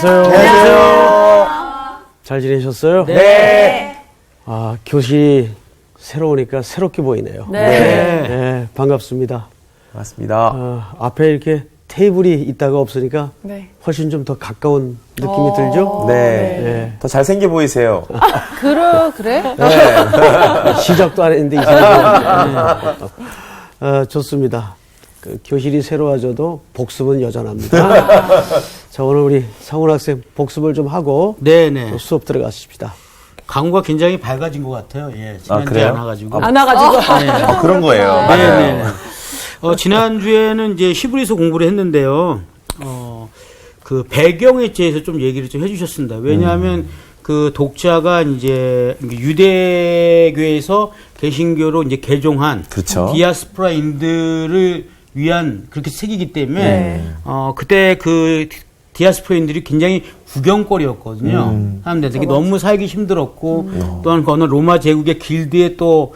안녕하세요. 안녕하세요. 잘 지내셨어요? 네. 아, 교실이 새로우니까 새롭게 보이네요. 네. 반갑습니다. 맞습니다. 앞에 이렇게 테이블이 있다가 없으니까 훨씬 좀 더 가까운 느낌이 들죠? 네. 더 잘생겨 보이세요. 그래? 네. 시작도 안 했는데 이상하게. 좋습니다. 그 교실이 새로워져도 복습은 여전합니다. 자, 오늘 우리 상훈 학생 복습을 좀 하고 네네. 또 수업 들어가십시다. 강우가 굉장히 밝아진 것 같아요. 예. 지난주에 그래요? 안 와가지고. 안 와가지고. 네. 그런 거예요. 네네. 지난주에는 이제 히브리서 공부를 했는데요. 그 배경에 대해서 좀 얘기를 좀 해주셨습니다. 왜냐하면 그 독자가 이제 유대교에서 개신교로 이제 개종한 그렇죠. 디아스포라인들을 위한 그렇게 책이기 때문에 그때 그 디아스포라인들이 굉장히 구경거리였거든요. 사람들에게 너무 살기 힘들었고 또한 어느 로마 제국의 길드에 또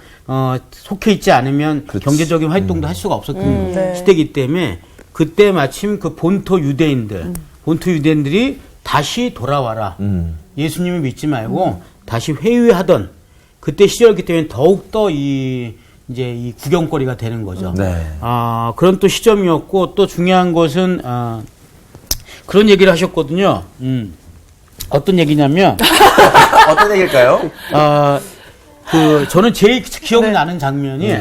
속해 있지 않으면 그렇지. 경제적인 활동도 할 수가 없었던 시대이기 때문에 그때 마침 그 본토 유대인들이 다시 돌아와라. 예수님을 믿지 말고 다시 회유하던 그때 시절이기 때문에 더욱더 이제 이 구경거리가 되는 거죠. 네. 그런 또 시점이었고 또 중요한 것은 그런 얘기를 하셨거든요. 어떤 얘기냐면 어떤 얘기일까요? 저는 제일 기억나는 장면이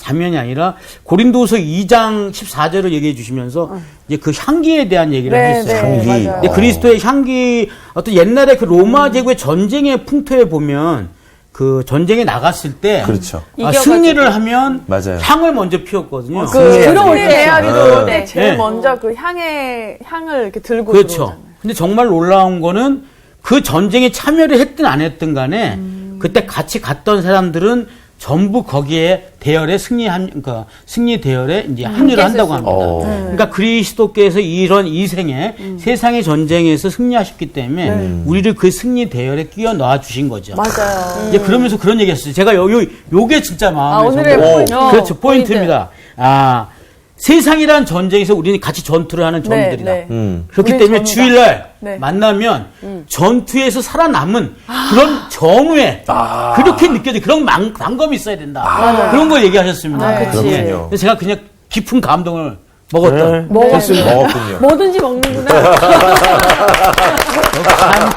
장면이 아니라 고린도서 2장 14절을 얘기해 주시면서 이제 그 향기에 대한 얘기를 하셨어요. 향기. 근데 그리스도의 향기 어떤 옛날에 그 로마 제국의 전쟁의 풍토에 보면 그 전쟁에 나갔을 때 그렇죠. 승리를 하면 맞아요. 향을 먼저 피웠거든요. 들어올 때 대하리도 네. 제일 네. 먼저 그 향을 이렇게 들고 그렇죠. 들어오잖아요. 근데 정말 놀라운 거는 그 전쟁에 참여를 했든 안 했든 간에 그때 같이 갔던 사람들은 전부 거기에 대열에 그러니까 승리 대열에 이제 합류를 한다고 합니다. 그러니까 그리스도께서 이런 이생에 세상의 전쟁에서 승리하셨기 때문에 우리를 그 승리 대열에 끼워 넣어 주신 거죠. 맞아요. 이제 그러면서 그런 얘기했어요. 제가 요게 진짜 마음에 오늘의 정말- 포인트. 그렇죠. 포인트입니다. 세상이란 전쟁에서 우리는 같이 전투를 하는 종들이다. 네. 그렇기 우린 때문에 전우다. 주일날 네. 만나면 전투에서 살아남은 그런 전우에 그렇게 느껴져 그런 방검이 있어야 된다. 그런 걸 얘기하셨습니다. 네. 그렇군요. 그래서 제가 그냥 깊은 감동을 먹었던. 먹었습니다. 먹었군요. 뭐든지 먹는구나.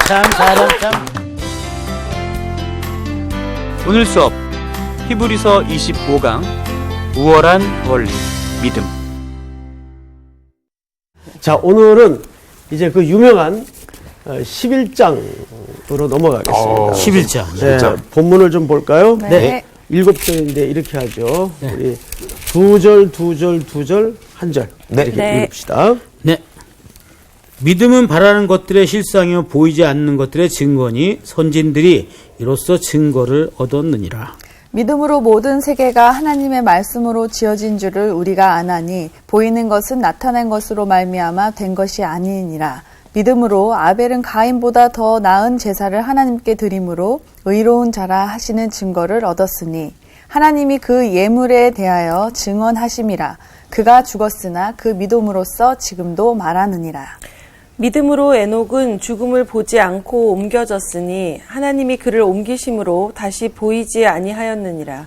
참 사람 참. 오늘 수업 히브리서 25강 우월한 원리 믿음. 자, 오늘은 이제 그 유명한 11장으로 넘어가겠습니다. 11장. 네, 본문을 좀 볼까요? 네. 7절인데 이렇게 하죠. 우리 2절, 2절, 2절, 1절. 네. 이렇게 네. 읽읍시다. 네. 믿음은 바라는 것들의 실상이요 보이지 않는 것들의 증거니 선진들이 이로써 증거를 얻었느니라. 믿음으로 모든 세계가 하나님의 말씀으로 지어진 줄을 우리가 아나니 보이는 것은 나타난 것으로 말미암아 된 것이 아니니라. 믿음으로 아벨은 가인보다 더 나은 제사를 하나님께 드림으로 의로운 자라 하시는 증거를 얻었으니 하나님이 그 예물에 대하여 증언하심이라. 그가 죽었으나 그 믿음으로써 지금도 말하느니라. 믿음으로 에녹은 죽음을 보지 않고 옮겨졌으니 하나님이 그를 옮기심으로 다시 보이지 아니하였느니라.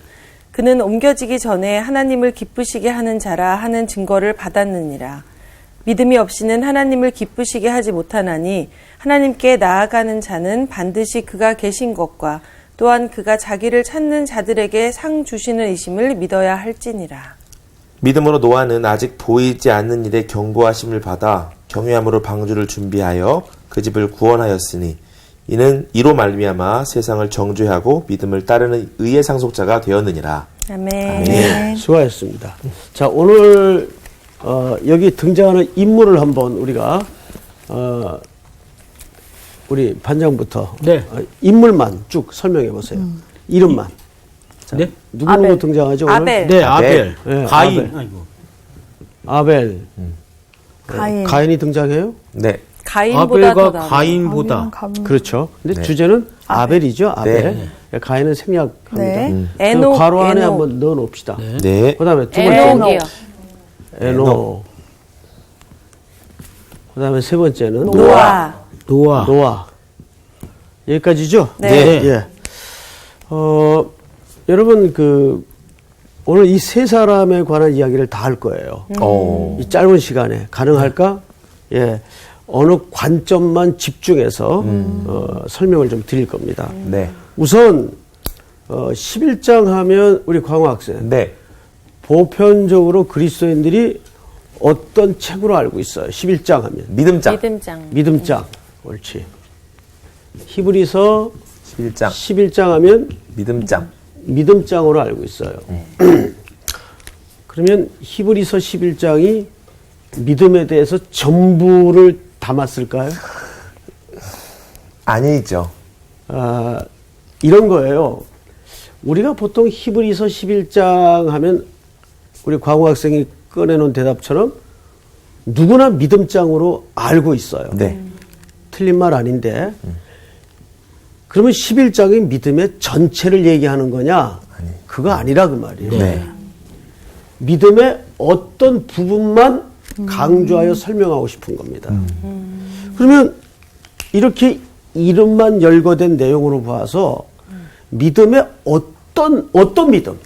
그는 옮겨지기 전에 하나님을 기쁘시게 하는 자라 하는 증거를 받았느니라. 믿음이 없이는 하나님을 기쁘시게 하지 못하나니 하나님께 나아가는 자는 반드시 그가 계신 것과 또한 그가 자기를 찾는 자들에게 상 주시는 이심을 믿어야 할지니라. 믿음으로 노아는 아직 보이지 않는 일에 경고하심을 받아 경외함으로 방주를 준비하여 그 집을 구원하였으니 이는 이로 말미암아 세상을 정죄하고 믿음을 따르는 의의 상속자가 되었느니라. 아멘. 수고하셨습니다. 자, 오늘 여기 등장하는 인물을 한번 우리가 우리 반장부터 네. 인물만 쭉 설명해 보세요. 이름만. 자, 네? 누구 등장하죠? 오늘? 아벨. 네, 아벨. 네, 가인. 아벨. 아이고. 아벨. 가인. 가인이 등장해요? 네. 가인보다 더 아벨과 나은. 가인보다. 그렇죠. 근데 네. 주제는 아벨이죠. 아벨. 네. 가인은 생략합니다. 네. 에녹, 괄호 안에 에녹. 한번 넣어 놓읍시다. 네. 그다음에 두 번째 에녹이요. 에녹. 그다음에 세 번째는 노아. 노아. 여기까지죠? 네. 예. 여러분 오늘 이 세 사람에 관한 이야기를 다 할 거예요. 이 짧은 시간에 가능할까? 예. 어느 관점만 집중해서 설명을 좀 드릴 겁니다. 네. 우선 11장 하면 우리 광호 학생 네. 보편적으로 그리스도인들이 어떤 책으로 알고 있어요? 11장 하면 믿음장. 믿음장. 믿음장. 옳지. 히브리서 11장. 11장 하면 믿음장. 믿음장으로 알고 있어요. 그러면 히브리서 11장이 믿음에 대해서 전부를 담았을까요? 아니죠. 이런 거예요. 우리가 보통 히브리서 11장 하면 우리 광호 학생이 꺼내놓은 대답처럼 누구나 믿음장으로 알고 있어요. 네. 틀린 말 아닌데. 그러면 11장이 믿음의 전체를 얘기하는 거냐? 그거 아니라 그 말이에요. 네. 믿음의 어떤 부분만 강조하여 설명하고 싶은 겁니다. 그러면 이렇게 이름만 열거된 내용으로 봐서 믿음의 어떤 믿음을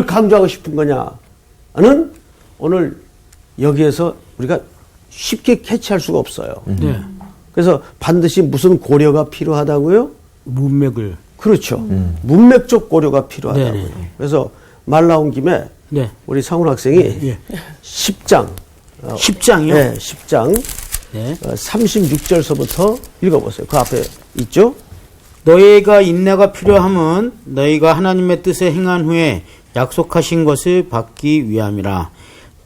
강조하고 싶은 거냐는 오늘 여기에서 우리가 쉽게 캐치할 수가 없어요. 네. 그래서 반드시 무슨 고려가 필요하다고요? 문맥을. 그렇죠. 문맥적 고려가 필요하다고요. 네네. 그래서 말 나온 김에 네. 우리 상훈 학생이 예. 10장 10장이요? 네, 10장 네. 36절서부터 읽어보세요. 그 앞에 있죠? 너희가 인내가 필요함은 너희가 하나님의 뜻에 행한 후에 약속하신 것을 받기 위함이라.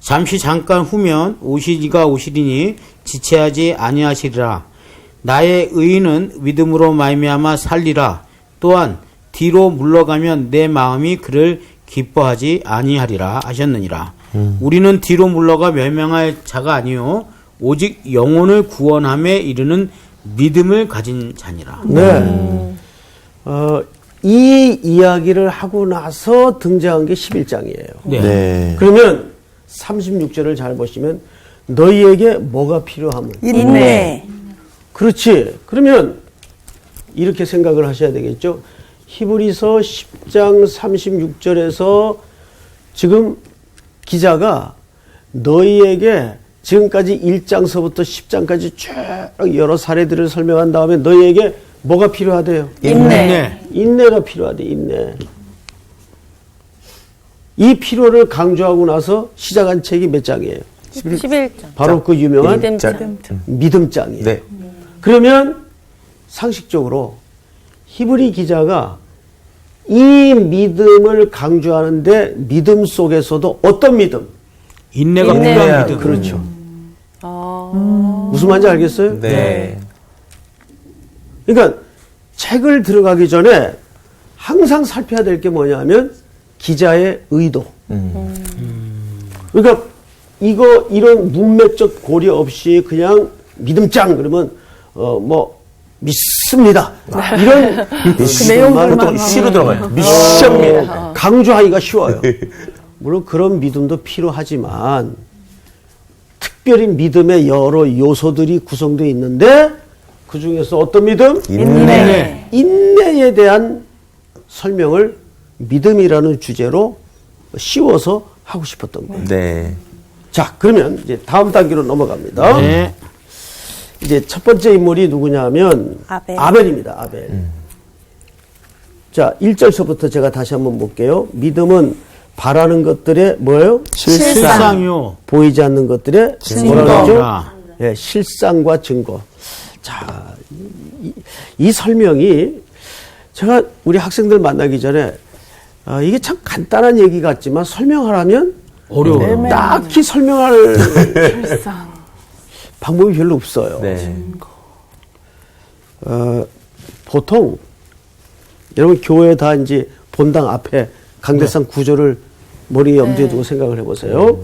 잠깐 후면 오시리가 오시리니 지체하지 아니하시리라. 나의 의인은 믿음으로 말미암아 살리라. 또한 뒤로 물러가면 내 마음이 그를 기뻐하지 아니하리라 하셨느니라. 우리는 뒤로 물러가 멸망할 자가 아니요 오직 영혼을 구원함에 이르는 믿음을 가진 자니라. 네. 이 이야기를 하고 나서 등장한 게 11장이에요. 네. 네. 그러면 36절을 잘 보시면 너희에게 뭐가 필요하면 인내. 그렇지. 그러면 이렇게 생각을 하셔야 되겠죠. 히브리서 10장 36절에서 지금 기자가 너희에게 지금까지 1장서부터 10장까지 쭉 여러 사례들을 설명한 다음에 너희에게 뭐가 필요하대요? 인내. 인내가 필요하대, 인내. 이 필요를 강조하고 나서 시작한 책이 몇 장이에요? 11장. 바로 그 유명한 믿음장. 믿음장이에요. 네. 그러면 상식적으로 히브리 기자가 이 믿음을 강조하는데 믿음 속에서도 어떤 믿음? 인내가 인내. 필요한 믿음. 그렇죠. 무슨 말인지 알겠어요? 네. 그러니까 책을 들어가기 전에 항상 살펴야 될 게 뭐냐면 기자의 의도. 그러니까 이런 문맥적 고려 없이 그냥 믿음장 그러면 믿습니다. 이런 그 내용들만 보통 시로 들어가요. 미션입니다. 강조하기가 쉬워요. 물론 그런 믿음도 필요하지만 특별히 믿음의 여러 요소들이 구성되어 있는데 그 중에서 어떤 믿음? 인내. 인내에 대한 설명을 믿음이라는 주제로 씌워서 하고 싶었던 거예요. 네. 자, 그러면 이제 다음 단계로 넘어갑니다. 네. 이제 첫 번째 인물이 누구냐면 아벨. 아벨입니다. 아벨. 자, 1절서부터 제가 다시 한번 볼게요. 믿음은 바라는 것들의 뭐예요? 실상이요. 보이지 않는 것들의 뭐라 그러죠? 증거라. 예, 실상과 증거. 자, 이 설명이 제가 우리 학생들 만나기 전에 이게 참 간단한 얘기 같지만 설명하라면 어려워요. 딱히 설명할 방법이 별로 없어요. 네. 보통 여러분 교회 다 이제 본당 앞에 강대상 구조를 머리에 염두에 두고 생각을 해보세요.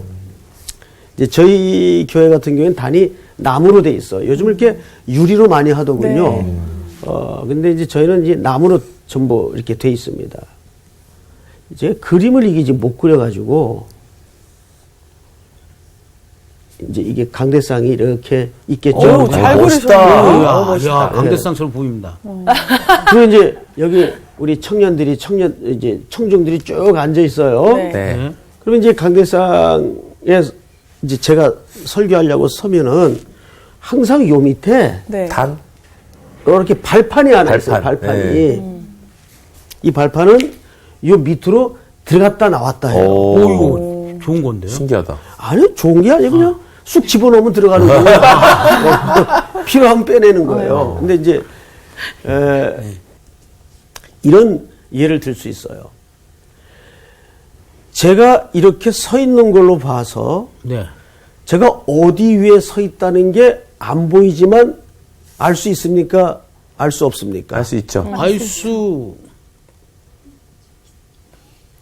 이제 저희 교회 같은 경우에는 단이 나무로 돼 있어요. 요즘 이렇게 유리로 많이 하더군요. 근데 이제 저희는 이제 나무로 전부 이렇게 돼 있습니다. 이제 그림을 이게 이제 못 그려가지고 이제 이게 강대상이 이렇게 있겠죠. 오, 잘 그리셨네요. 야, 강대상처럼 보입니다. 그리고 이제 여기 우리 이제 청중들이 쭉 앉아 있어요. 네. 네. 그러면 이제 강대상에 이제 제가 설교하려고 서면은 항상 요 밑에 네. 단? 이렇게 발판이 하나 있어요. 발판. 발판이. 네. 이 발판은 요 밑으로 들어갔다 나왔다 해요. 오, 오, 이거 좋은 건데요. 신기하다. 아니, 좋은 게 아니고 그냥 쑥 집어넣으면 들어가는 거예요. 필요하면 빼내는 거예요. 근데 이제, 이런 예를 들 수 있어요. 제가 이렇게 서 있는 걸로 봐서 네. 제가 어디 위에 서 있다는 게 안 보이지만 알 수 있습니까? 알 수 없습니까? 알 수 있죠. 알수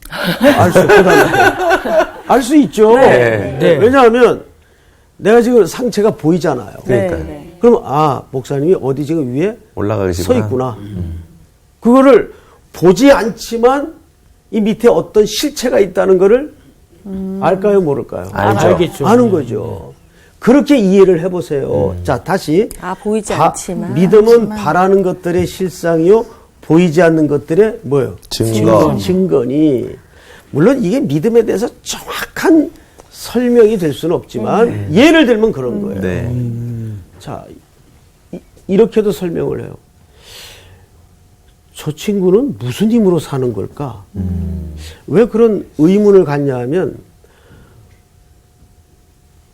알 수 없다. 알 수 있죠. 네. 네. 왜냐하면 내가 지금 상체가 보이잖아요. 그러니까요. 네. 그럼 목사님이 어디 지금 위에 올라가 서 계시구나. 있구나. 그거를 보지 않지만 이 밑에 어떤 실체가 있다는 거를 알까요, 모를까요? 알죠. 알겠죠. 아는 거죠. 그렇게 이해를 해보세요. 자, 다시. 보이지 않지만. 믿음은 바라는 것들의 실상이요, 보이지 않는 것들의 뭐요? 증거니. 물론 이게 믿음에 대해서 정확한 설명이 될 수는 없지만, 예를 들면 그런 거예요. 네. 자, 이렇게도 설명을 해요. 저 친구는 무슨 힘으로 사는 걸까? 왜 그런 의문을 갖냐 하면,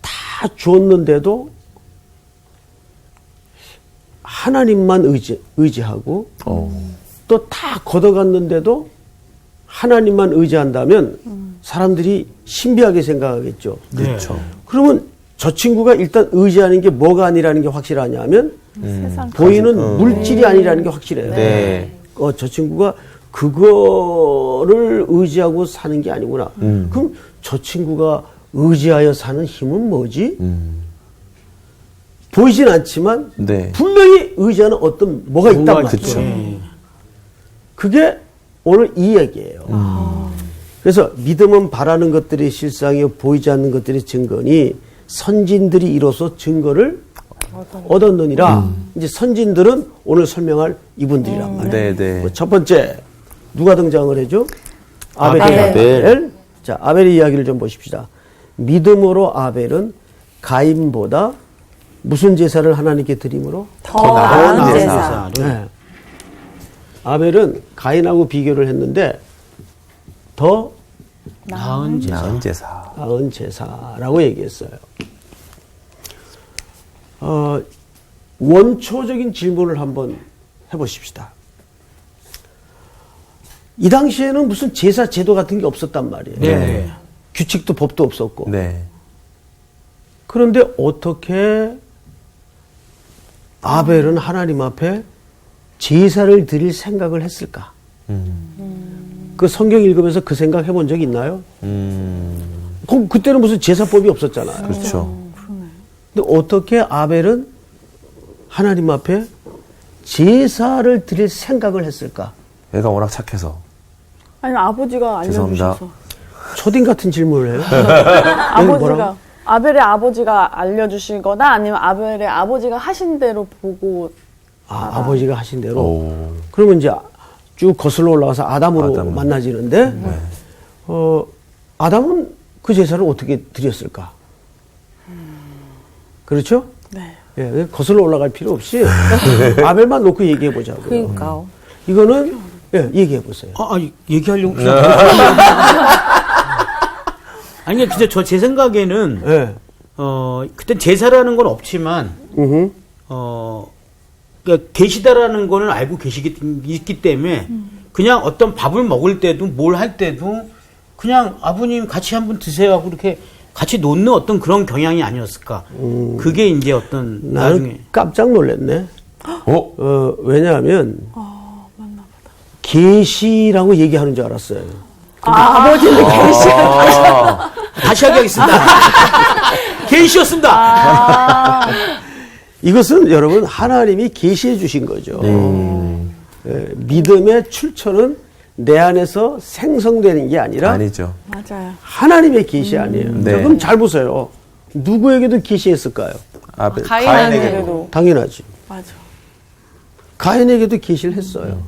다 주었는데도 하나님만 의지하고 또 다 걷어갔는데도 하나님만 의지한다면 사람들이 신비하게 생각하겠죠. 그렇죠. 그러면 저 친구가 일단 의지하는 게 뭐가 아니라는 게 확실하냐면 보이는 물질이 아니라는 게 확실해요. 네. 저 친구가 그거를 의지하고 사는 게 아니구나. 그럼 저 친구가 의지하여 사는 힘은 뭐지? 보이진 않지만 네. 분명히 의지하는 어떤 뭐가 있단 말이에요. 그쵸. 그게 오늘 이 얘기예요. 그래서 믿음은 바라는 것들의 실상이요 보이지 않는 것들의 증거니 선진들이 이로써 증거를 얻었느니라. 이제 선진들은 오늘 설명할 이분들이란 말이에요. 네, 네. 첫 번째 누가 등장을 해죠? 아벨. 아벨. 자, 아벨의 이야기를 좀 보십시다. 믿음으로 아벨은 가인보다 무슨 제사를 하나님께 드림으로? 더 나은 제사. 네. 아벨은 가인하고 비교를 했는데 더 나은 제사. 나은 제사. 나은 제사라고 얘기했어요. 원초적인 질문을 한번 해보십시다. 이 당시에는 무슨 제사 제도 같은 게 없었단 말이에요. 네. 규칙도 법도 없었고. 네. 그런데 어떻게 아벨은 하나님 앞에 제사를 드릴 생각을 했을까? 그 성경 읽으면서 그 생각 해본 적 있나요? 그때는 무슨 제사법이 없었잖아요. 그렇죠. 근데 어떻게 아벨은 하나님 앞에 제사를 드릴 생각을 했을까? 애가 워낙 착해서. 아니 아버지가 죄송합니다. 알려주셔서. 초딩 같은 질문을 해요. 아버지가 아벨의 아버지가 알려주시거나 아니면 아벨의 아버지가 하신 대로 보고. 아버지가 하신 대로. 오. 그러면 이제 쭉 거슬러 올라가서 아담으로 만나지는데, 아담은 그 제사를 어떻게 드렸을까? 그렇죠? 네. 예, 거슬러 올라갈 필요 없이 아벨만 놓고 얘기해 보자고요. 그러니까요. 이거는 얘기해 보세요. 아니, 얘기하려고. 아니, 근데 제 생각에는, 예. 그때 제사라는 건 없지만, 그러니까 계시다라는 거는 알고 있기 때문에, 그냥 어떤 밥을 먹을 때도, 뭘 할 때도, 그냥 아버님 같이 한번 드세요 하고 이렇게 같이 놓는 어떤 그런 경향이 아니었을까. 그게 이제 어떤, 나는 나중에. 깜짝 놀랐네. 왜냐하면, 계시라고 얘기하는 줄 알았어요. 아버지는 계시. 다시 하겠습니다. 계시였습니다. 이것은 여러분 하나님이 계시해 주신 거죠. 믿음의 출처는 내 안에서 생성되는 게 아니라 아니죠. 맞아요. 하나님의 계시 아니에요. 네. 그럼 잘 보세요. 누구에게도 기시했을까요? 가인에게도. 당연하지. 맞아. 가인에게도 기시를 했어요.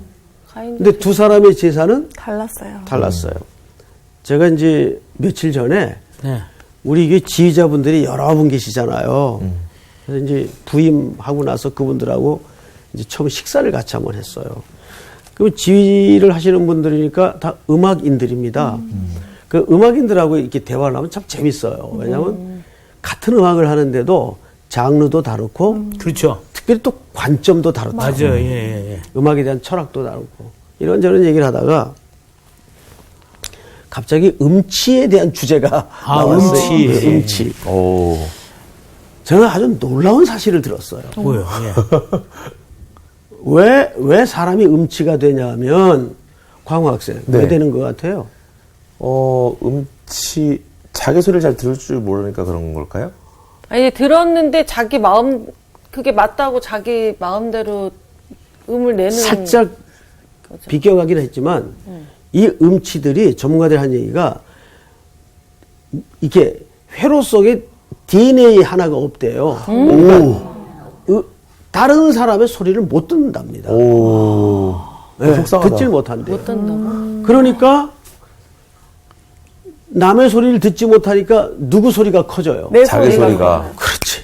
가인 근데 두 사람의 제사는 달랐어요. 달랐어요. 제가 이제 며칠 전에 네. 우리 이게 지휘자분들이 여러 분 계시잖아요. 그래서 이제 부임하고 나서 그분들하고 이제 처음 식사를 같이 한번 했어요. 그럼 지휘를 하시는 분들이니까 다 음악인들입니다. 그 음악인들하고 이렇게 대화를 하면 참 재밌어요. 왜냐하면 같은 음악을 하는데도 장르도 다르고 그렇죠. 특별히 또 관점도 다르다. 맞아요. 예. 음악에 대한 철학도 다르고 이런저런 얘기를 하다가 갑자기 음치에 대한 주제가 나왔어요. 음치. 네, 음치. 오. 저는 아주 놀라운 사실을 들었어요. 뭐요? 예. 왜 사람이 음치가 되냐면 광호 학생 네. 왜 되는 것 같아요? 음치, 자기 소리를 잘 들을 줄 모르니까 그런 걸까요? 아니 들었는데 자기 마음 그게 맞다고 자기 마음대로 음을 내는 살짝 비껴가긴 했지만 이 음치들이 전문가들이 한 얘기가 이게 회로 속에 DNA 하나가 없대요. 그러니까 다른 사람의 소리를 못 듣는답니다. 오. 네, 속상하다. 듣질 못한대요. 못 듣는다고. 그러니까 남의 소리를 듣지 못하니까 누구 소리가 커져요? 내 자기 소리가 소리가. 그렇지.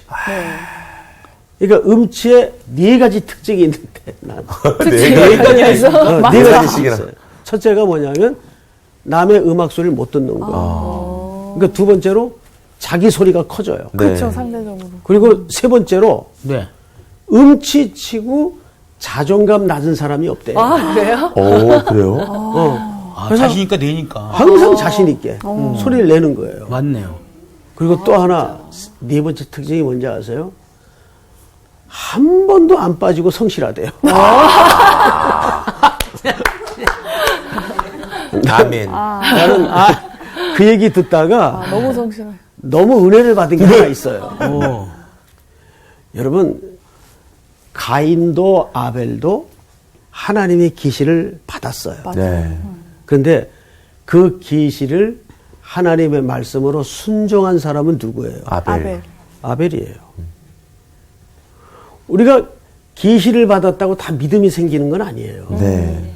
그러니까 음치에 네 가지 특징이 있는데 난 네 가지나 네 네 가지 가지씩이나. 있어요. 첫째가 뭐냐면 남의 음악 소리를 못 듣는 거. 그러니까 두 번째로 자기 소리가 커져요. 네. 그렇죠, 상대적으로. 그리고 세 번째로 네. 음치치고 자존감 낮은 사람이 없대요. 아 그래요? 오, 그래요? 자시니까 내니까. 항상 자신 있게 소리를 내는 거예요. 맞네요. 그리고 또 하나 네 번째 특징이 뭔지 아세요? 한 번도 안 빠지고 성실하대요. 아멘. 나는 그 얘기 듣다가 너무 성실해. 너무 은혜를 받은 게 하나 있어요. 오. 여러분, 가인도 아벨도 하나님의 계시를 받았어요. 네. 그런데 그 계시를 하나님의 말씀으로 순종한 사람은 누구예요? 아벨. 아벨이에요. 우리가 계시를 받았다고 다 믿음이 생기는 건 아니에요. 네.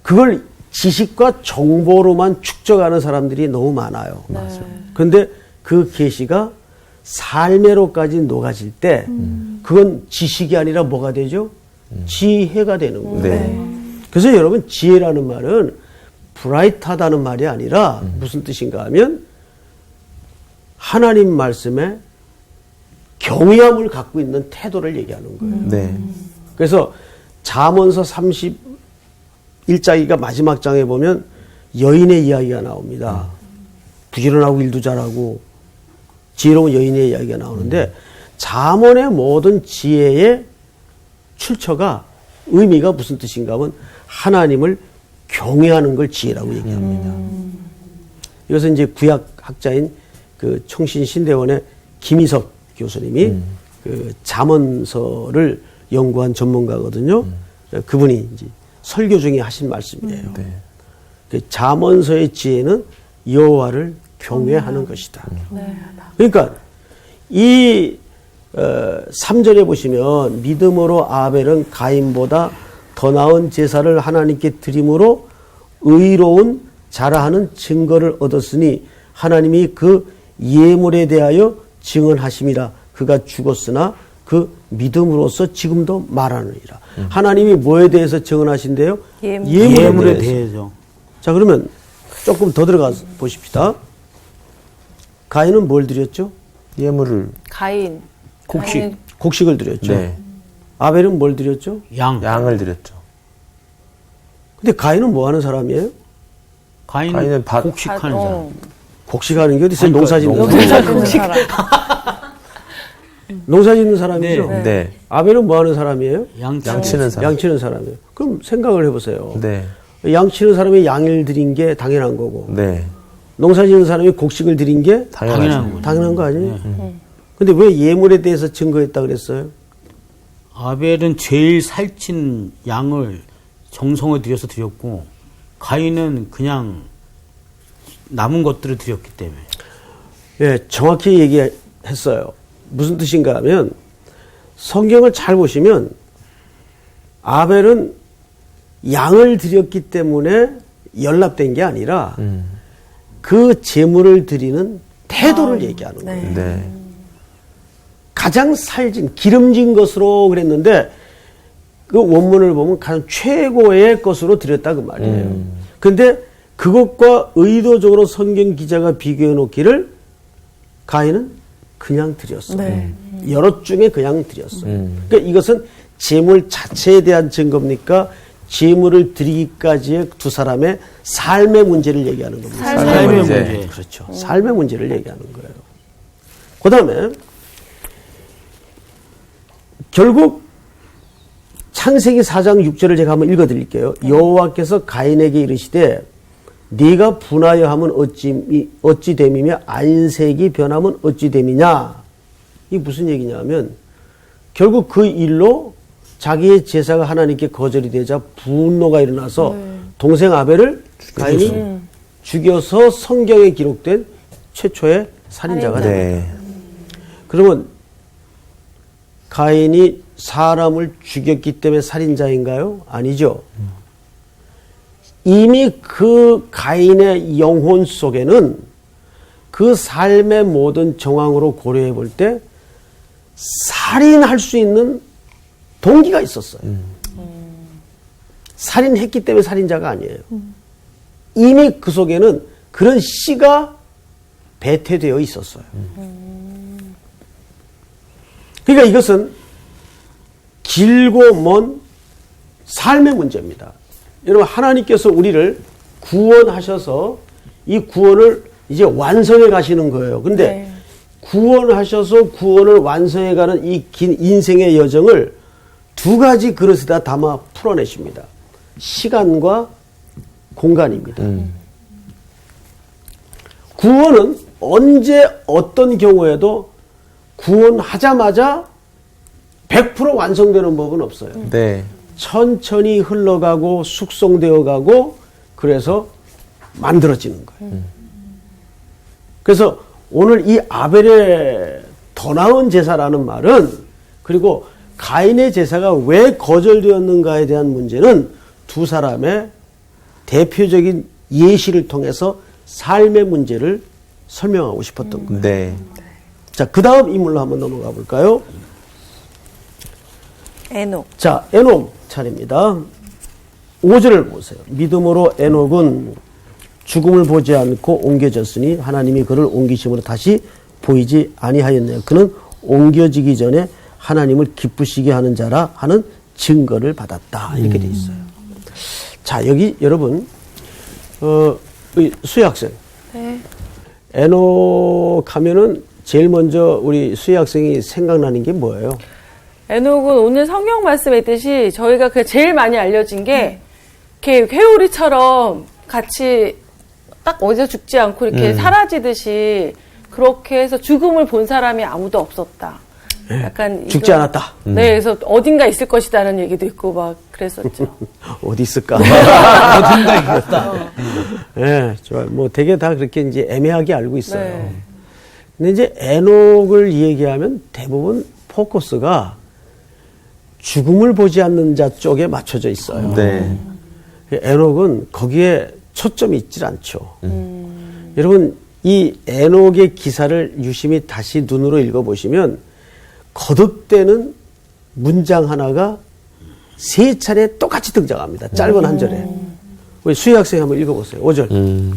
그걸 지식과 정보로만 축적하는 사람들이 너무 많아요. 그런데 그 계시가 삶으로까지 녹아질 때 그건 지식이 아니라 뭐가 되죠? 지혜가 되는 거예요. 네. 그래서 여러분 지혜라는 말은 브라이트하다는 말이 아니라 무슨 뜻인가 하면 하나님 말씀에 경외함을 갖고 있는 태도를 얘기하는 거예요. 네. 그래서 잠언서 31장이가 마지막 장에 보면 여인의 이야기가 나옵니다. 부지런하고 일도 잘하고 지혜로운 여인의 이야기가 나오는데 잠언의 모든 지혜의 출처가 의미가 무슨 뜻인가 하면 하나님을 경외하는 걸 지혜라고 얘기합니다. 이것은 이제 구약 학자인 그 총신신대원의 김희석 교수님이 그 잠언서를 연구한 전문가거든요. 그분이 이제 설교 중에 하신 말씀이에요. 네. 그 잠언서의 지혜는 여호와를 경외하는 것이다. 그러니까 이 3절에 보시면 믿음으로 아벨은 가인보다 더 나은 제사를 하나님께 드림으로 의로운 자라하는 증거를 얻었으니 하나님이 그 예물에 대하여 증언하심이라. 그가 죽었으나 그 믿음으로써 지금도 말하느니라. 하나님이 뭐에 대해서 증언하신대요? 예물에 대해서. 자, 그러면 조금 더 들어가 보십시다. 가인은 뭘 드렸죠? 예물을. 가인. 곡식. 가인. 곡식을 드렸죠. 네. 아벨은 뭘 드렸죠? 양을 드렸죠. 근데 가인은 뭐 하는 사람이에요? 가인은 밭. 곡식하는 사람. 곡식하는 게 어디 있어요? 농사 짓는 농사 사람. 짓는 사람. 농사 짓는 사람이죠. 네. 아벨은 뭐 하는 사람이에요? 양치는 사람. 양치는 사람이에요. 그럼 생각을 해보세요. 네. 양치는 사람이 양을 드린 게 당연한 거고, 네. 농사 짓는 사람이 곡식을 드린 게 당연한 거. 당연한 거 아니에요? 근데 왜 예물에 대해서 증거했다 그랬어요? 아벨은 제일 살찐 양을 정성을 들여서 드렸고 가인은 그냥 남은 것들을 드렸기 때문에. 예, 정확히 얘기했어요. 무슨 뜻인가 하면 성경을 잘 보시면 아벨은 양을 드렸기 때문에 연락된 게 아니라 그 제물을 드리는 태도를 얘기하는 거예요. 네. 가장 살진, 기름진 것으로 그랬는데 그 원문을 보면 가장 최고의 것으로 드렸다 그 말이에요. 근데 그것과 의도적으로 성경 기자가 비교해 놓기를 가인은 그냥 드렸어요. 여럿 중에 그냥 드렸어요. 그러니까 이것은 제물 자체에 대한 증거입니까? 제물을 드리기까지의 두 사람의 삶의 문제를 얘기하는 겁니다. 삶의 문제. 그렇죠. 삶의 문제를 얘기하는 거예요. 그 다음에 결국 창세기 4장 6절을 제가 한번 읽어드릴게요. 여호와께서 가인에게 이르시되 네가 분하여 하면 어찌 됨이며 안색이 변하면 어찌 됨이냐. 이게 무슨 얘기냐면 결국 그 일로 자기의 제사가 하나님께 거절이 되자 분노가 일어나서 동생 아벨을 가인이 죽여서 성경에 기록된 최초의 살인자가 됩니다. 네. 그러면 가인이 사람을 죽였기 때문에 살인자인가요? 아니죠. 이미 그 가인의 영혼 속에는 그 삶의 모든 정황으로 고려해 볼 때 살인할 수 있는 동기가 있었어요. 살인했기 때문에 살인자가 아니에요. 이미 그 속에는 그런 씨가 배태되어 있었어요. 그러니까 이것은 길고 먼 삶의 문제입니다. 여러분, 하나님께서 우리를 구원하셔서 이 구원을 이제 완성해 가시는 거예요. 근데 구원하셔서 구원을 완성해 가는 이 긴 인생의 여정을 두 가지 그릇에다 담아 풀어내십니다. 시간과 공간입니다. 구원은 언제 어떤 경우에도 구원하자마자 100% 완성되는 법은 없어요. 네. 천천히 흘러가고 숙성되어 가고 그래서 만들어지는 거예요. 그래서 오늘 이 아벨의 더 나은 제사라는 말은, 그리고 가인의 제사가 왜 거절되었는가에 대한 문제는 두 사람의 대표적인 예시를 통해서 삶의 문제를 설명하고 싶었던 거예요. 네. 자, 그 다음 인물로 한번 넘어가 볼까요? 에녹. 자, 에녹 차례입니다. 5절을 보세요. 믿음으로 에녹은 죽음을 보지 않고 옮겨졌으니 하나님이 그를 옮기심으로 다시 보이지 아니하였네요. 그는 옮겨지기 전에 하나님을 기쁘시게 하는 자라 하는 증거를 받았다. 이렇게 돼 있어요. 자, 여기 여러분, 수희 학생. 네. 에녹 하면은 제일 먼저 우리 수희 학생이 생각나는 게 뭐예요? 에녹은 오늘 성경 말씀에 있듯이 저희가 그 제일 많이 알려진 게 이렇게 회오리처럼 같이 딱 어디서 죽지 않고 이렇게 사라지듯이 그렇게 해서 죽음을 본 사람이 아무도 없었다. 약간 죽지 않았다. 네, 그래서 어딘가 있을 것이다라는 얘기도 있고 막 그랬었죠. 어디 있을까? 어딘가 이겼다. 예, 좋아요. 뭐 되게 다 그렇게 이제 애매하게 알고 있어요. 네. 근데 이제 에녹을 얘기하면 대부분 포커스가 죽음을 보지 않는 자 쪽에 맞춰져 있어요. 네. 에녹은 거기에 초점이 있질 않죠. 여러분, 이 에녹의 기사를 유심히 다시 눈으로 읽어보시면 거듭되는 문장 하나가 3차례 똑같이 등장합니다. 짧은 한 절에. 우리 수희 학생 한번 읽어보세요. 5절.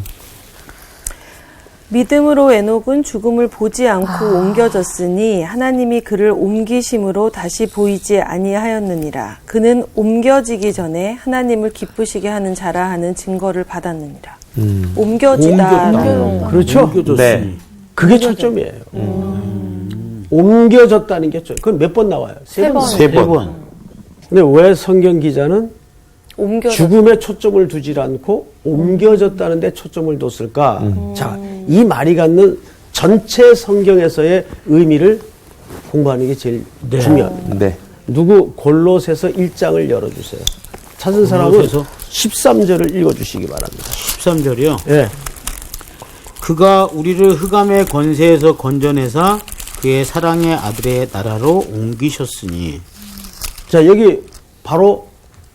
믿음으로 에녹은 죽음을 보지 않고 옮겨졌으니 하나님이 그를 옮기심으로 다시 보이지 아니하였느니라. 그는 옮겨지기 전에 하나님을 기쁘시게 하는 자라 하는 증거를 받았느니라. 옮겨지다. 그렇죠? 네. 그게 초점이에요. 옮겨졌다는 게 그건 몇 번 나와요? 세 번. 세 번. 근데 왜 성경 기자는 옮겨졌다. 죽음에 초점을 두질 않고 옮겨졌다는 데 초점을 뒀을까? 자, 이 말이 갖는 전체 성경에서의 의미를 공부하는 게 제일 중요합니다. 네. 누구 골로새서 1장을 열어주세요. 찾은 사람은 골로새서? 13절을 읽어주시기 바랍니다. 13절이요. 예. 그가 우리를 흑암의 권세에서 건져내사 그의 사랑의 아들의 나라로 옮기셨으니. 자, 여기 바로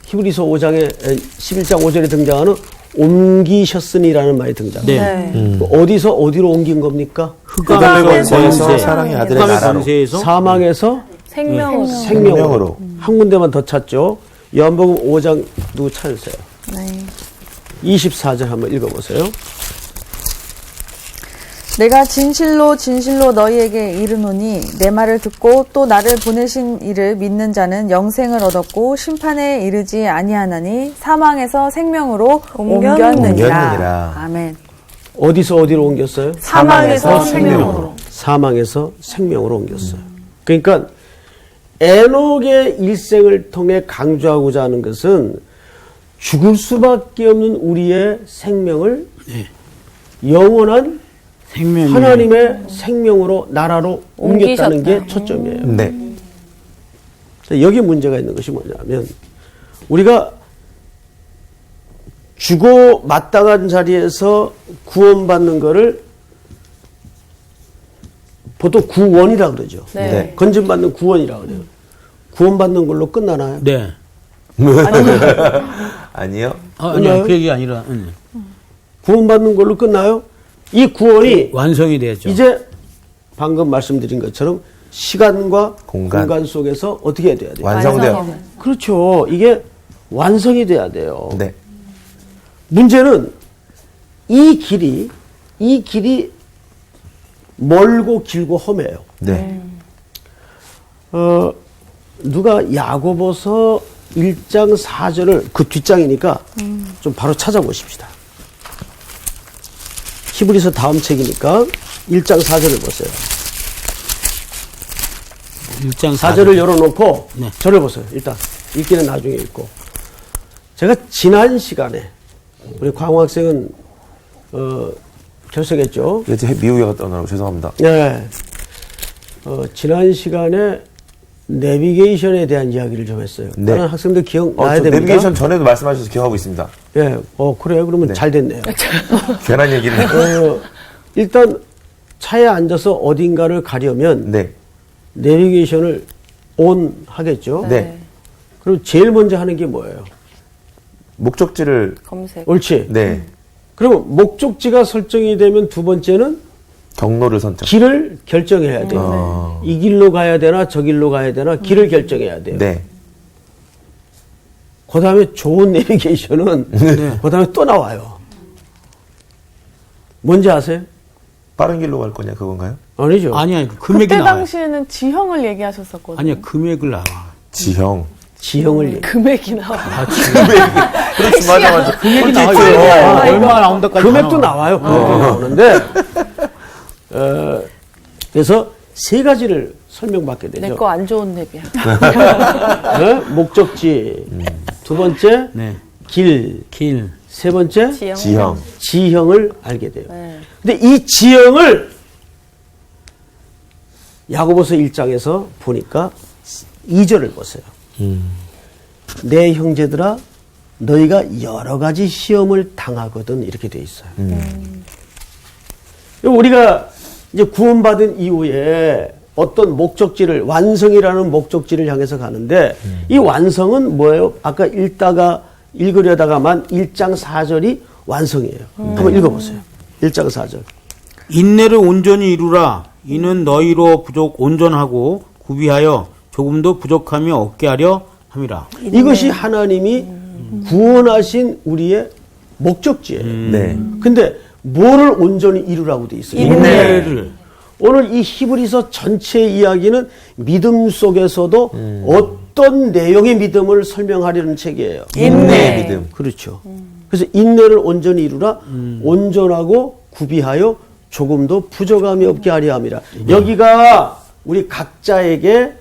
히브리서 5장에 11장 5절에 등장하는 옮기셨으니라는 말이 등장합니다. 네. 어디서 어디로 옮긴 겁니까? 흑암의 권세에서 권세. 사랑의 아들의 흑암의 나라로. 권세에서 사망에서 생명으로. 생명으로. 한 군데만 더 찾죠. 요한복음 5장 누구 찾으세요? 네. 24절 한번 읽어보세요. 내가 진실로 진실로 너희에게 이르노니 내 말을 듣고 또 나를 보내신 이를 믿는 자는 영생을 얻었고 심판에 이르지 아니하나니 사망에서 생명으로 옮겼느니라. 옮겼느니라. 아멘. 어디서 어디로 옮겼어요? 사망에서 생명으로. 사망에서 생명으로 옮겼어요. 그러니까 에녹의 일생을 통해 강조하고자 하는 것은 죽을 수밖에 없는 우리의 생명을 영원한 생명이 하나님의 생명으로 나라로 옮겼다는 게 초점이에요. 네. 여기 문제가 있는 것이 뭐냐면 우리가 죽어 마땅한 자리에서 구원받는 거를 보통 구원이라고 그러죠. 네. 건진받는 구원이라고 그래요. 구원받는 걸로 끝나나요? 네. 아니요. 아니요. 그 얘기 아니라 구원받는 걸로 끝나요? 이 구원이 완성이 되죠. 이제 방금 말씀드린 것처럼 시간과 공간. 공간 속에서 어떻게 돼야 돼요? 완성되어. 그렇죠. 이게 완성이 돼야 돼요. 네. 문제는 이 길이 멀고 길고 험해요. 네. 누가 야고보서 1장 4절을 그 뒷장이니까 좀 바로 찾아보십시다. 히브리서 다음 책이니까 1장 4절을 보세요. 1장 4절을 열어놓고 네. 저를 보세요. 일단 읽기는 나중에 읽고. 제가 지난 시간에 우리 광호 학생은 결석했죠. 이제 미국에 갔다 오느라고 죄송합니다. 네. 지난 시간에 내비게이션에 대한 이야기를 좀 했어요. 네. 다른 학생들 기억나야 저 됩니다. 내비게이션 전에도 말씀하셔서 기억하고 있습니다. 예, 그래요. 그러면 네. 잘 됐네요. 괜한 얘기를. 일단 차에 앉아서 어딘가를 가려면 네. 내비게이션을 온 하겠죠. 네. 그리고 제일 먼저 하는 게 뭐예요? 목적지를. 검색. 옳지. 네. 그리고 목적지가 설정이 되면 두 번째는 경로를 선택. 길을 결정해야 돼요. 이 길로 가야 되나 저 길로 가야 되나 길을 결정해야 돼요. 네. 그 다음에 좋은 내비게이션은 그 다음에 또 나와요. 뭔지 아세요? 빠른 길로 갈 거냐 그건가요? 아니죠. 아니야. 그 금액이 그때 나와요. 당시에는 지형을 얘기하셨었거든요. 아니야. 금액을 나와. 지형. 지형을 얘기. 금액이 나와. 그렇지, 맞아. 금액이 나와요. 얼마 나온다까지 금액도 나와요. 금액도 나오는데 그래서 세 가지를 설명받게 되죠. 내 거 안 좋은 랩이야. 네? 목적지, 두 번째 네. 길, 세 번째 지형. 지형을 알게 돼요. 네. 근데 이 지형을 야고보서 1장에서 보니까 2절을 보세요. 내 형제들아 너희가 여러 가지 시험을 당하거든 이렇게 돼 있어요. 우리가 이제 구원받은 이후에 어떤 목적지를 완성이라는 목적지를 향해서 가는데 이 완성은 뭐예요? 아까 읽으려다가만 1장 4절이 완성이에요. 한번 읽어보세요. 1장 4절. 인내를 온전히 이루라. 이는 너희로 온전하고 구비하여 조금도 부족함이 없게 하려 함이라. 이것이 하나님이 구원하신 우리의 목적지예요. 네. 근데 뭐를 온전히 이루라고 돼 있어요? 인내를. 오늘 이 히브리서 전체 이야기는 믿음 속에서도 어떤 내용의 믿음을 설명하려는 책이에요. 인내의 믿음. 그렇죠. 그래서 인내를 온전히 이루라. 온전하고 구비하여 조금도 부족함이 없게 하려 함이라. 여기가 우리 각자에게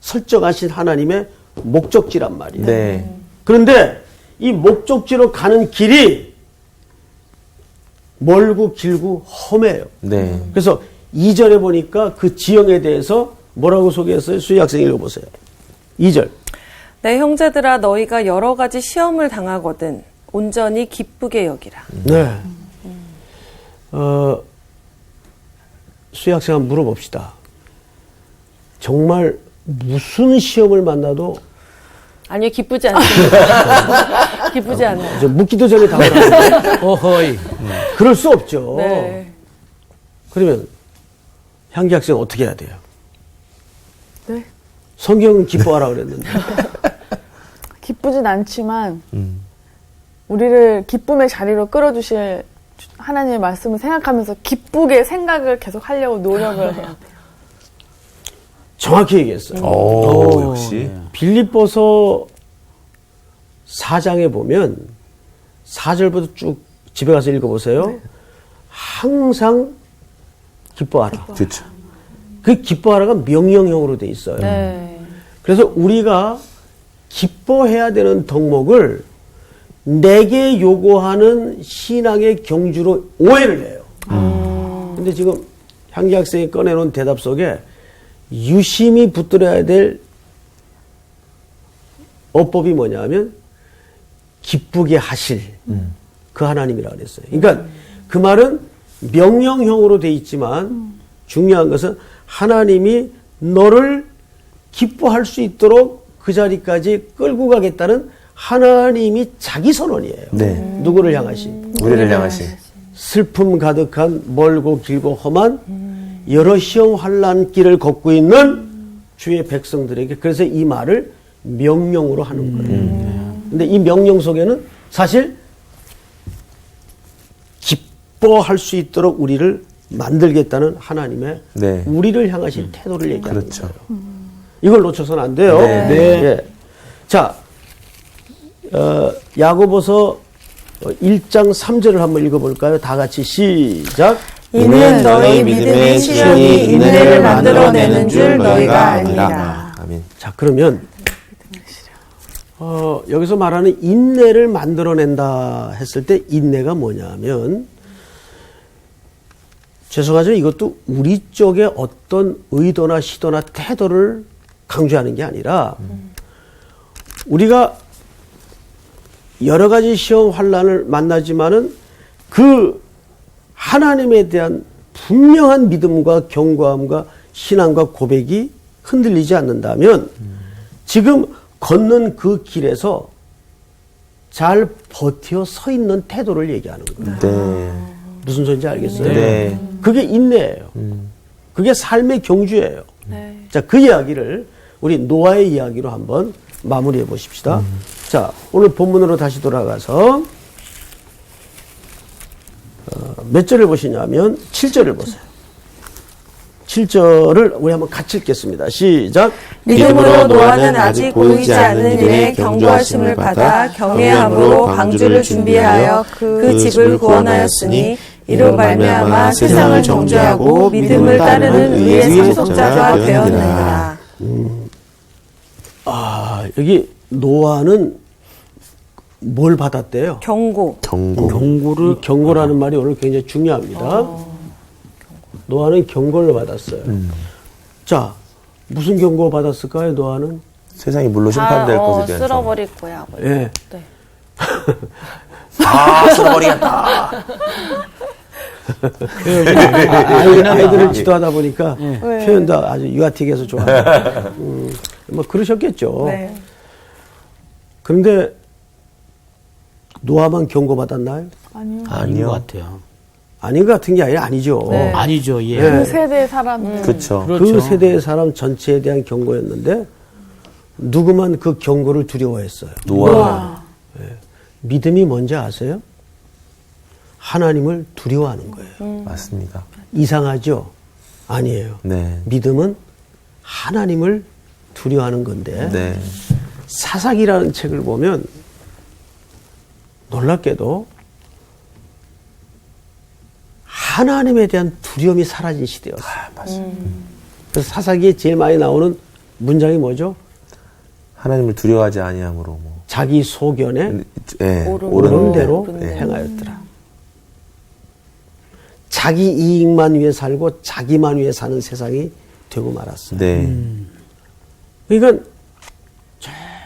설정하신 하나님의 목적지란 말이에요. 네. 그런데 이 목적지로 가는 길이 멀고 길고 험해요. 네. 그래서 2절에 보니까 그 지형에 대해서 뭐라고 소개했어요? 수희 학생 읽어보세요. 2절. 내 형제들아 너희가 여러 가지 시험을 당하거든 온전히 기쁘게 여기라. 네. 수학생 한번 물어봅시다. 정말 무슨 시험을 만나도 아니요, 기쁘지 않습니다. 기쁘지 않아요. 이제 묻기도 전에 답을 하는데 어허이. 그럴 수 없죠. 네. 그러면 향기 학생 어떻게 해야 돼요? 네. 성경은 기뻐하라 그랬는데 기쁘진 않지만 우리를 기쁨의 자리로 끌어주실 하나님의 말씀을 생각하면서 기쁘게 생각을 계속 하려고 노력을 해야 돼요. 정확히 얘기했어요. 오, 역시. 빌립보서 4장에 보면 4절부터 쭉 집에 가서 읽어보세요. 항상 기뻐하라. 그렇죠. 그 기뻐하라가 명령형으로 돼 있어요. 네. 그래서 우리가 기뻐해야 되는 덕목을 내게 요구하는 신앙의 경주로 오해를 해요. 근데 지금 향기 학생이 꺼내놓은 대답 속에 유심히 붙들어야 될 어법이 뭐냐면 기쁘게 하실 그 하나님이라 그랬어요. 그러니까 그 말은 명령형으로 돼 있지만 중요한 것은 하나님이 너를 기뻐할 수 있도록 그 자리까지 끌고 가겠다는 하나님이 자기 선언이에요. 네. 누구를 향하신? 우리를 향하신. 슬픔 가득한 멀고 길고 험한 여러 시험 환난길을 걷고 있는 주의 백성들에게 그래서 이 말을 명령으로 하는 거예요. 근데 이 명령 속에는 사실 기뻐할 수 있도록 우리를 만들겠다는 하나님의 네. 우리를 향하신 태도를 얘기하는 그렇죠. 거예요. 이걸 놓쳐서는 안 돼요. 네. 예. 자, 야고보서 1장 3절을 한번 읽어볼까요? 다 같이 시작. 이는 너희 믿음의 시련이 인내를 만들어내는 줄 너희가 아니라. 아멘. 자, 그러면 여기서 말하는 인내를 만들어낸다 했을 때 인내가 뭐냐면 죄송하지만 이것도 우리 쪽에 어떤 의도나 시도나 태도를 강조하는 게 아니라 우리가 여러 가지 시험 환난을 만나지만은 그 하나님에 대한 분명한 믿음과 견고함과 신앙과 고백이 흔들리지 않는다면 지금 걷는 그 길에서 잘 버텨 서 있는 태도를 얘기하는 거예요. 네. 무슨 소리인지 알겠어요? 네. 그게 인내예요. 그게 삶의 경주예요. 자, 그 이야기를 우리 노아의 이야기로 한번 마무리해 보십시다. 자, 오늘 본문으로 다시 돌아가서 몇 절을 보시냐면 7절을 보세요. 7절을 우리 한번 같이 읽겠습니다. 시작. 믿음으로 노아는 아직 보이지 않는 일에 경고하심을 받아 경외함으로 방주를 준비하여 그 집을 구원하였으니 이로 말미암아 세상을 정죄하고 믿음을 따르는 의의 상속자가 되었느니라. 아, 여기 노아는 뭘 받았대요? 경고. 이 경고라는 말이 오늘 굉장히 중요합니다. 노아는 경고를 받았어요. 자, 무슨 경고 받았을까요, 노아는? 세상이 물로 심판될 것에 대한 쓸어버릴 거야. 뭐. 예. 네. 쓸어버리겠다. 아이들을 지도하다 보니까 표현도 아주 유아틱해서 좋아요. 뭐 그러셨겠죠. 네. 그런데 노아만 경고받았나요? 아니요. 아닌 것 같아요. 아닌 것 같은 게 아니라 아니죠. 네. 아니죠, 예. 그 세대의 사람들. 그렇죠. 그렇죠. 그 세대의 사람 전체에 대한 경고였는데 누구만 그 경고를 두려워했어요. 노아. 믿음이 뭔지 아세요? 하나님을 두려워하는 거예요. 맞습니다. 이상하죠? 아니에요. 네. 믿음은 하나님을 두려워하는 건데 네. 사사기라는 책을 보면 놀랍게도 하나님에 대한 두려움이 사라진 시대였어요. 그래서 사사기에 제일 많이 나오는 문장이 뭐죠? 하나님을 두려워하지 아니함으로 뭐. 자기 소견에 예, 옳은 대로 네. 행하였더라. 자기 이익만 위해 살고 자기만 위해 사는 세상이 되고 말았어요. 네. 그러니까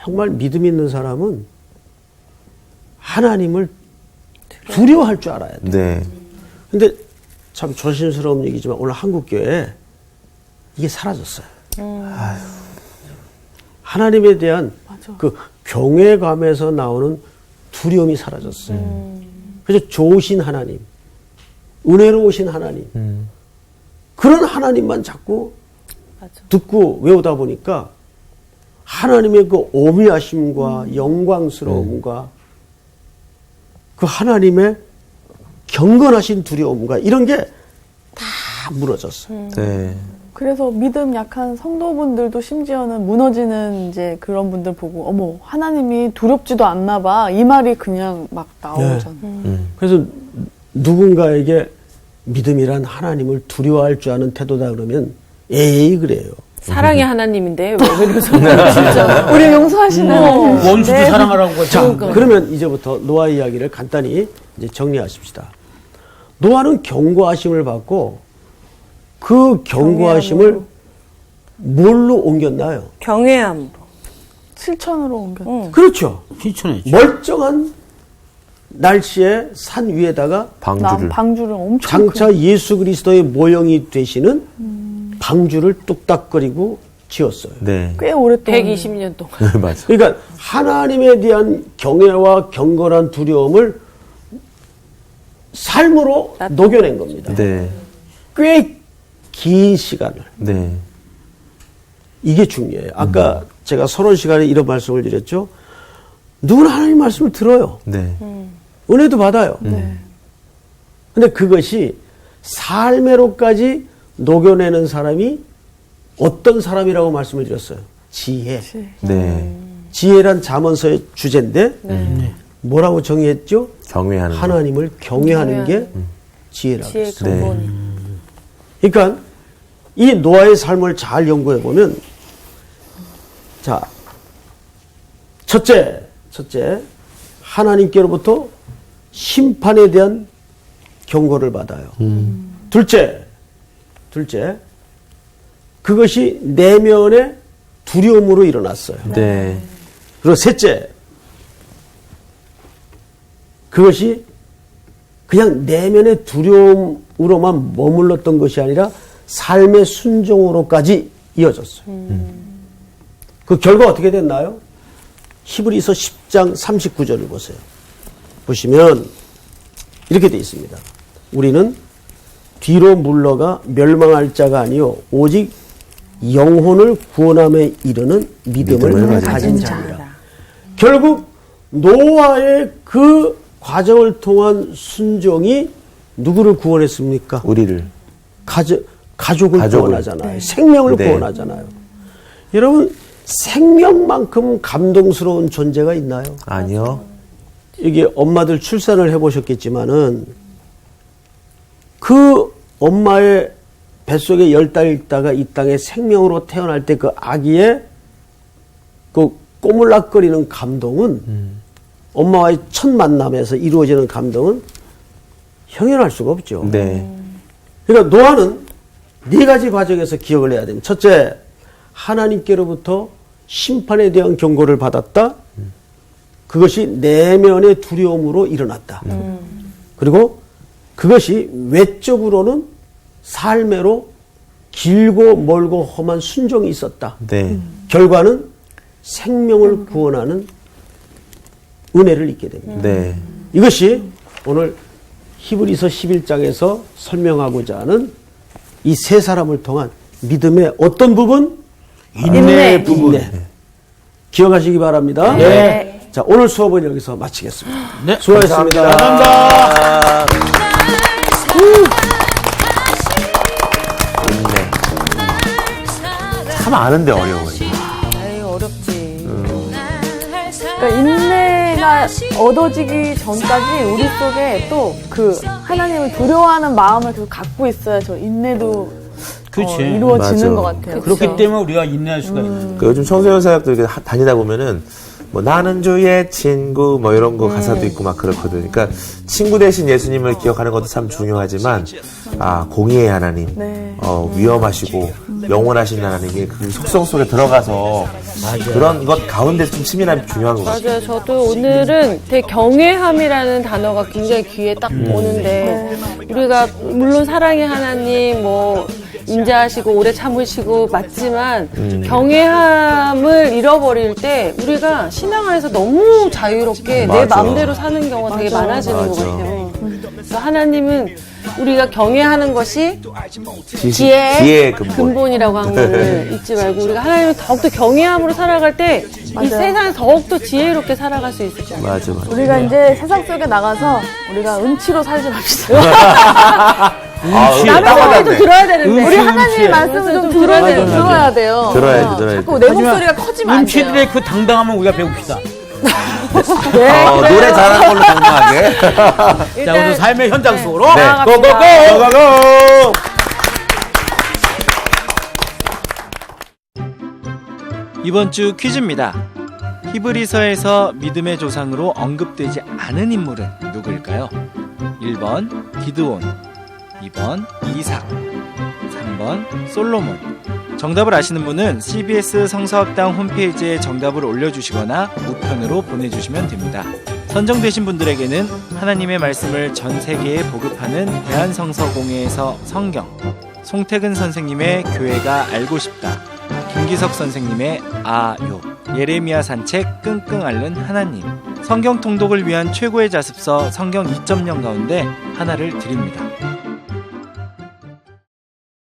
정말 믿음 있는 사람은 하나님을 두려워할 줄 알아야 돼. 네. 근데 참 조심스러운 얘기지만 오늘 한국교회에 이게 사라졌어요. 아유. 하나님에 대한 그 경외감에서 나오는 두려움이 사라졌어요. 그래서 좋으신 하나님, 은혜로우신 하나님, 그런 하나님만 자꾸 듣고 외우다 보니까 하나님의 그 오묘하심과 영광스러움과 그 하나님의 경건하신 두려움과 이런 게 다 무너졌어요. 네. 그래서 믿음 약한 성도분들도 심지어는 무너지는 이제 그런 분들 보고 어머 하나님이 두렵지도 않나 봐 이 말이 그냥 막 나오잖아요. 그래서 누군가에게 믿음이란 하나님을 두려워할 줄 아는 태도다 그러면 에이 그래요. 사랑의 하나님인데 왜 그러세요? 진짜. 우리 용서하시는 원수도 사랑하라고 하죠. 자, 그러면 이제부터 노아 이야기를 간단히 이제 정리하십시다. 노아는 경고하심을 받고 그 경고하심을 뭘로 옮겼나요? 경외함으로. 실천으로 옮겼죠. 그렇죠. 실천했죠. 멀쩡한 날씨에 산 위에다가 방주를 엄청 장차 예수 그리스도의 모형이 되시는 방주를 뚝딱거리고 지었어요. 네. 꽤 오랫동안 120년 동안. 맞아. 그러니까 하나님에 대한 경외와 경건한 두려움을 삶으로 녹여낸 겁니다. 네. 꽤 긴 시간을. 네. 이게 중요해요. 아까 제가 서론 시간에 이런 말씀을 드렸죠. 누구나 하나님 말씀을 들어요. 네. 은혜도 받아요. 근데 그것이 삶으로까지 녹여내는 사람이 어떤 사람이라고 말씀을 드렸어요? 지혜. 네. 지혜란 잠언서의 주제인데 뭐라고 정의했죠? 경외하는 거. 하나님을 경외하는 게 지혜라고 지혜 했어요. 근본이. 그러니까 이 노아의 삶을 잘 연구해 보면 자 첫째 하나님께로부터 심판에 대한 경고를 받아요. 둘째 그것이 내면의 두려움으로 일어났어요. 네. 그리고 셋째 그것이 그냥 내면의 두려움으로만 머물렀던 것이 아니라 삶의 순종으로까지 이어졌어요. 그 결과 어떻게 됐나요? 히브리서 10장 39절을 보세요. 보시면 이렇게 되어 있습니다. 우리는 뒤로 물러가 멸망할 자가 아니요 오직 영혼을 구원함에 이르는 믿음을 가진 자니라. 결국 노아의 그 과정을 통한 순종이 누구를 구원했습니까? 우리를. 가족을 구원하잖아요. 생명을 네. 구원하잖아요. 여러분 생명만큼 감동스러운 존재가 있나요? 아니요. 이게 엄마들 출산을 해보셨겠지만은 그 엄마의 뱃속에 10달 있다가 이 땅에 생명으로 태어날 때 그 아기의 그 꼬물락거리는 감동은 엄마와의 첫 만남에서 이루어지는 감동은 형연할 수가 없죠. 네. 그러니까 노아는 네 가지 과정에서 기억을 해야 됩니다. 첫째, 하나님께로부터 심판에 대한 경고를 받았다. 그것이 내면의 두려움으로 일어났다. 그리고 그것이 외적으로는 삶으로 길고 멀고 험한 순종이 있었다. 네. 결과는 생명을 구원하는 은혜를 잊게 됩니다. 네. 이것이 오늘 히브리서 11장에서 설명하고자 하는 이 세 사람을 통한 믿음의 어떤 부분? 인내의 부분. 인내. 기억하시기 바랍니다. 네. 자, 오늘 수업은 여기서 마치겠습니다. 네. 수고하셨습니다. 감사합니다. 참 아는데 어려워요. 아유, 어렵지. 그러니까 인내가 얻어지기 전까지 우리 속에 또 그 하나님을 두려워하는 마음을 계속 갖고 있어야 저 인내도 그렇지. 이루어지는 맞아. 것 같아요. 그렇기 때문에 우리가 인내할 수가 있는. 그 요즘 청소년 사역들 이렇게 다니다 보면은 뭐 나는 주의 친구 뭐 이런 거 가사도 있고 막 그렇거든. 그러니까 친구 대신 예수님을 기억하는 것도 참 중요하지만 공의의 하나님, 위험하시고 영원하신 하나님의 그 속성 속에 들어가서 그런 것 가운데 좀 치밀함이 중요한 것 같아요. 맞아요. 저도 오늘은 되게 경외함이라는 단어가 굉장히 귀에 딱 오는데 우리가 물론 사랑의 하나님 뭐 인자하시고 오래 참으시고 맞지만 경외함을 잃어버릴 때 우리가 신앙 안에서 너무 자유롭게 내 마음대로 사는 경우가 되게 많아지는 것 같아요. 그래서 하나님은 우리가 경외하는 것이 지혜의 근본이라고 한 거를 잊지 말고 우리가 하나님을 더욱더 경외함으로 살아갈 때 이 세상에 더욱더 지혜롭게 살아갈 수 있을 거예요. 맞아. 우리가 이제 세상 속에 나가서 우리가 은치로 살지 맙시다. 남의 소리도 들어야 되는데 우리 하나님의 말씀을 좀 들어야 돼요. 들어야지. 자꾸 내 목소리가 커지면 안 돼요. 음치들의 그 당당함을 우리가 배웁시다. 노래 잘하는 걸로 공부하게. 자, 오늘 삶의 현장 속으로 고고고! 이번 주 퀴즈입니다. 히브리서에서 믿음의 조상으로 언급되지 않은 인물은 누구일까요? 1번 기드온, 2번 이삭, 3번 솔로몬. 정답을 아시는 분은 CBS 성서학당 홈페이지에 정답을 올려주시거나 우편으로 보내주시면 됩니다. 선정되신 분들에게는 하나님의 말씀을 전 세계에 보급하는 대한성서공회에서 성경, 송태근 선생님의 교회가 알고 싶다, 김기석 선생님의 아요, 예레미야 산책 끙끙 앓는 하나님, 성경 통독을 위한 최고의 자습서 성경 2.0 가운데 하나를 드립니다.